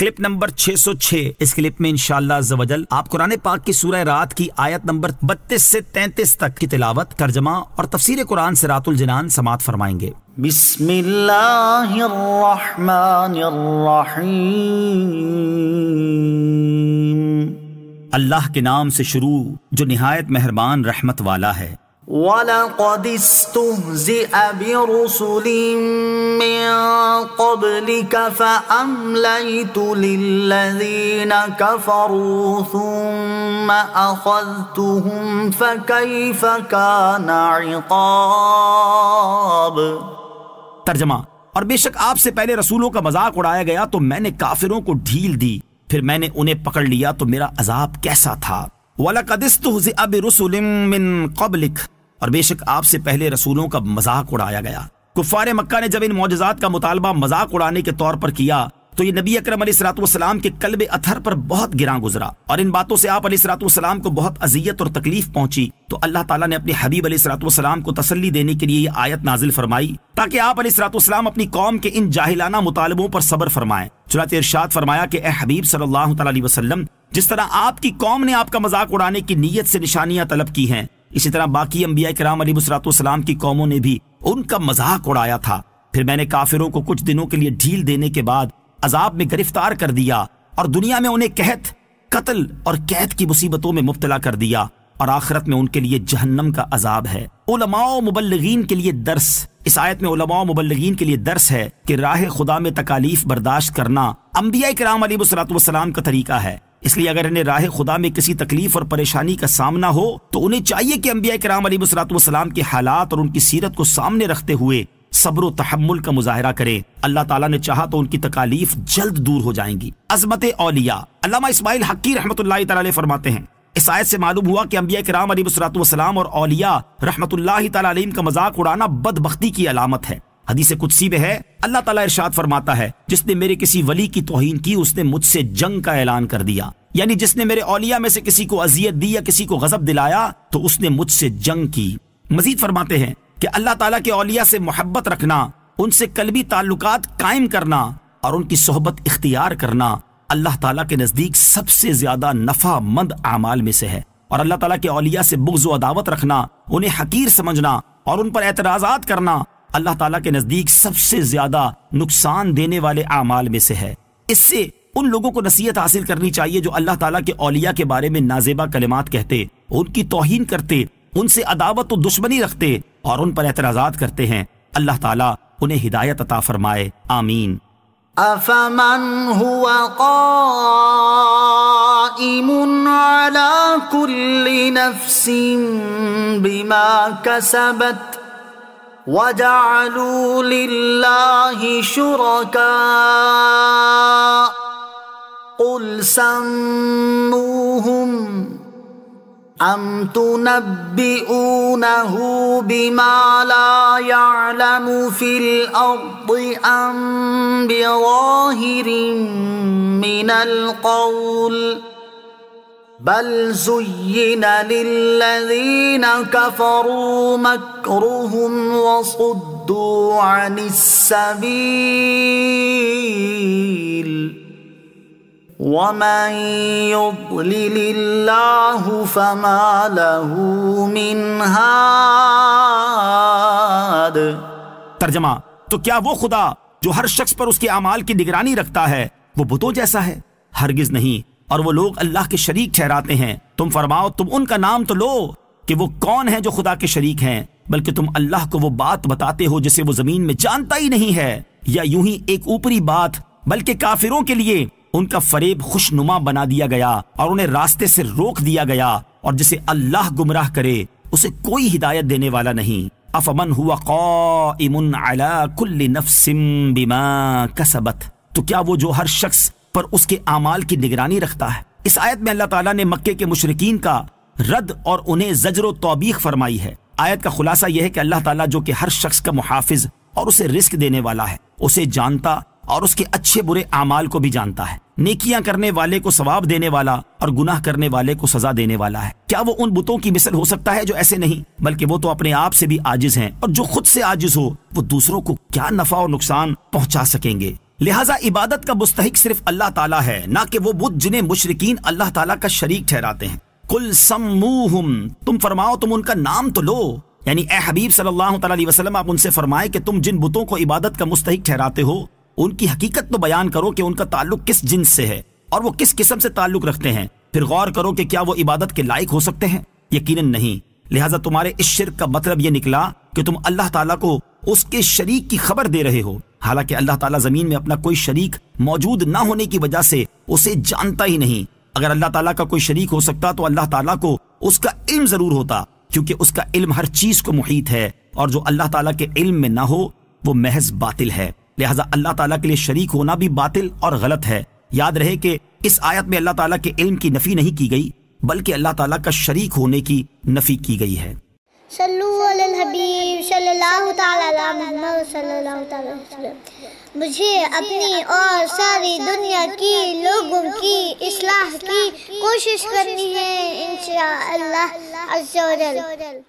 Clip number 606۔ اس clip میں انشاءاللہ عز و جل آپ قرآن پاک کی سورہ رات کی آیت نمبر 32 سے 33 تک کی تلاوت، ترجمہ اور تفسیر قرآن صراط الجنان سماعت فرمائیں گے۔ بسم اللہ الرحمن الرحیم۔ اللہ کے نام سے شروع جو نہایت مہربان رحمت والا ہے۔ وَلَقَدِ اسْتُهْزِئَ بِرُسُلٍ مِّن قَبْلِكَ فَأَمْلَيْتُ لِلَّذِينَ كَفَرُوا ثُمَّ أَخَذْتُهُمْ فَكَيْفَ كَانَ عِقَابِ۔ ترجمہ، اور بے شک آپ سے پہلے رسولوں کا مذاق اڑایا گیا تو میں نے کافروں کو ڈھیل دی، پھر میں نے انہیں پکڑ لیا تو میرا عذاب کیسا تھا۔ وَلَقَدِ اسْتُهْزِئَ بِرُسُلٍ مِّن قَبْلِكَ، اور بے شک آپ سے پہلے رسولوں کا مذاق اڑایا گیا۔ کفار مکہ نے جب ان معجزات کا مطالبہ مذاق اڑانے کے طور پر کیا تو یہ نبی اکرم علیہ الصلوۃ والسلام کے قلب اطہر پر بہت گراں گزرا، اور ان باتوں سے آپ علیہ الصلوۃ والسلام کو بہت اذیت اور تکلیف پہنچی۔ تو اللہ تعالیٰ نے اپنے حبیب علیہ الصلوۃ والسلام کو تسلی دینے کے لیے یہ آیت نازل فرمائی تاکہ آپ علیہ الصلوۃ والسلام اپنی قوم کے ان جاہلانہ مطالبوں پر صبر فرمائیں۔ چنانچہ ارشاد فرمایا کہ اے حبیب صلی اللہ تعالیٰ علیہ وسلم، جس طرح آپ کی قوم نے آپ کا مذاق اڑانے کی نیت سے نشانیاں طلب کی ہیں، اسی طرح باقی انبیاء کرام علیہ الصلوۃ والسلام کی قوموں نے بھی ان کا مذاق اڑایا تھا۔ پھر میں نے کافروں کو کچھ دنوں کے لیے ڈھیل دینے کے بعد عذاب میں گرفتار کر دیا، اور دنیا میں انہیں قحط، قتل اور قید کی مصیبتوں میں مبتلا کر دیا، اور آخرت میں ان کے لیے جہنم کا عذاب ہے۔ علماء و مبلغین کے لیے درس، اس آیت میں علماء و مبلغین کے لیے درس ہے کہ راہ خدا میں تکالیف برداشت کرنا انبیاء کرام علیہ الصلوۃ والسلام کا طریقہ ہے۔ اس لیے اگر انہیں راہ خدا میں کسی تکلیف اور پریشانی کا سامنا ہو تو انہیں چاہیے کہ انبیاء کرام علیہ الصلوۃ والسلام کے حالات اور ان کی سیرت کو سامنے رکھتے ہوئے صبر و تحمل کا مظاہرہ کریں۔ اللہ تعالیٰ نے چاہا تو ان کی تکالیف جلد دور ہو جائیں گی۔ عظمت اولیاء، علامہ اسماعیل حقی رحمۃ اللہ تعالیٰ علیہ فرماتے ہیں، اس آیت سے معلوم ہوا کہ انبیاء کرام علیہ الصلوۃ والسلام اور اولیاء رحمۃ اللہ تعالیٰ علیہم کا مذاق اڑانا بدبختی کی علامت ہے۔ حدیث قدسی میں ہے، اللہ تعالیٰ ارشاد فرماتا ہے، جس نے میرے کسی ولی کی توہین کی اس نے مجھ سے جنگ کا اعلان کر دیا، یعنی جس نے میرے اولیاء میں سے کسی کو اذیت دی یا کسی کو غضب دلایا تو اس نے مجھ سے جنگ کی۔ مزید فرماتے ہیں کہ اللہ تعالیٰ کے اولیاء سے محبت رکھنا، ان سے قلبی تعلقات قائم کرنا اور ان کی صحبت اختیار کرنا اللہ تعالیٰ کے نزدیک سب سے زیادہ نفع مند اعمال میں سے ہے، اور اللہ تعالیٰ کے اولیاء سے بغض و عداوت رکھنا، انہیں حقیر سمجھنا اور ان پر اعتراضات کرنا اللہ تعالیٰ کے نزدیک سب سے زیادہ نقصان دینے والے اعمال میں سے ہے۔ اس سے ان لوگوں کو نصیحت حاصل کرنی چاہیے جو اللہ تعالیٰ کے اولیاء کے بارے میں نازیبا کلمات کہتے، ان کی توہین کرتے، ان سے عداوت و دشمنی رکھتے اور ان پر اعتراضات کرتے ہیں۔ اللہ تعالیٰ انہیں ہدایت عطا فرمائے، آمین۔ أَفَمَنْ هُوَ قَائِمٌ عَلَى كُلِّ نَفْسٍ بِمَا كَسَبَتْ وَجَعَلُوا لِلَّهِ شُرَكَاءَ قُلْ سَمُّوهُمْ أَمْ تُنَبِّئُونَهُ بِمَا لَا يَعْلَمُ فِي الْأَرْضِ أَمْ بِظَاهِرٍ مِّنَ الْقَوْلِ بَلْ زُيِّنَ لِلَّذِينَ كَفَرُوا مَكْرُهُمْ وَصُدُّوا عَنِ السَّبِيلِ وَمَن يُضْلِلِ اللَّهُ فَمَا لَهُ مِنْ هَادٍ۔ ترجمہ، تو کیا وہ خدا جو ہر شخص پر اس کے اعمال کی نگرانی رکھتا ہے وہ بتوں جیسا ہے؟ ہرگز نہیں، اور وہ لوگ اللہ کے شریک ٹھہراتے ہیں۔ تم فرماؤ، تم ان کا نام تو لو کہ وہ کون ہیں جو خدا کے شریک ہیں، بلکہ تم اللہ کو وہ بات بتاتے ہو جسے وہ زمین میں جانتا ہی نہیں ہے، یا یوں ہی ایک اوپری بات، بلکہ کافروں کے لیے ان کا فریب خوشنما بنا دیا گیا اور انہیں راستے سے روک دیا گیا، اور جسے اللہ گمراہ کرے اسے کوئی ہدایت دینے والا نہیں۔ افمن ہوا قائم علی کل نفس بما کسبت، تو کیا وہ جو ہر شخص پر اس کے اعمال کی نگرانی رکھتا ہے۔ اس آیت میں اللہ تعالیٰ نے مکے کے مشرکین کا رد اور انہیں زجر و توبیخ فرمائی ہے۔ آیت کا خلاصہ یہ ہے کہ اللہ تعالیٰ جو کہ ہر شخص کا محافظ اور اسے رزق دینے والا ہے، اسے جانتا اور اس کے اچھے برے اعمال کو بھی جانتا ہے، نیکیاں کرنے والے کو ثواب دینے والا اور گناہ کرنے والے کو سزا دینے والا ہے۔ کیا وہ ان بتوں کی مثل ہو سکتا ہے جو ایسے نہیں؟ بلکہ وہ تو اپنے آپ سے بھی عاجز ہیں، اور جو خود سے عاجز ہو وہ دوسروں کو کیا نفع اور نقصان پہنچا سکیں گے۔ لہٰذا عبادت کا مستحق صرف اللہ تعالیٰ ہے، نہ کہ وہ بت جنہیں مشرکین اللہ تعالیٰ کا شریک ٹھہراتے ہیں۔ قل سموہم، تم فرماؤ تم ان کا نام تو لو، یعنی اے حبیب صلی اللہ تعالیٰ علیہ وسلم آپ ان سے فرمائے کہ تم جن بتوں کو عبادت کا مستحق ٹھہراتے ہو ان کی حقیقت تو بیان کرو کہ ان کا تعلق کس جنس سے ہے اور وہ کس قسم سے تعلق رکھتے ہیں، پھر غور کرو کہ کیا وہ عبادت کے لائق ہو سکتے ہیں؟ یقیناً نہیں۔ لہٰذا تمہارے اس شرک کا مطلب یہ نکلا کہ تم اللہ تعالیٰ کو اس کے شریک کی خبر دے رہے ہو، حالانکہ اللہ تعالیٰ زمین میں اپنا کوئی شریک موجود نہ ہونے کی وجہ سے اسے جانتا ہی نہیں۔ اگر اللہ تعالیٰ کا کوئی شریک ہو سکتا تو اللہ تعالیٰ کو اس کا علم ضرور ہوتا، کیونکہ اس کا علم ہر چیز کو محیط ہے، اور جو اللہ تعالیٰ کے علم میں نہ ہو وہ محض باطل ہے۔ لہٰذا اللہ تعالیٰ کے لیے شریک ہونا بھی باطل اور غلط ہے۔ یاد رہے کہ اس آیت میں اللہ تعالیٰ کے علم کی نفی نہیں کی گئی بلکہ اللہ تعالیٰ کا شریک ہونے کی نفی کی گئی ہے۔ صلو علی الحبیب صلی اللہ تعالی علی محمد صلی اللہ تعالی علیہ وسلم۔ مجھے اپنی اور ساری دنیا کی لوگوں کی اصلاح کی کوشش کرنی ہے انشاءاللہ عز و جل۔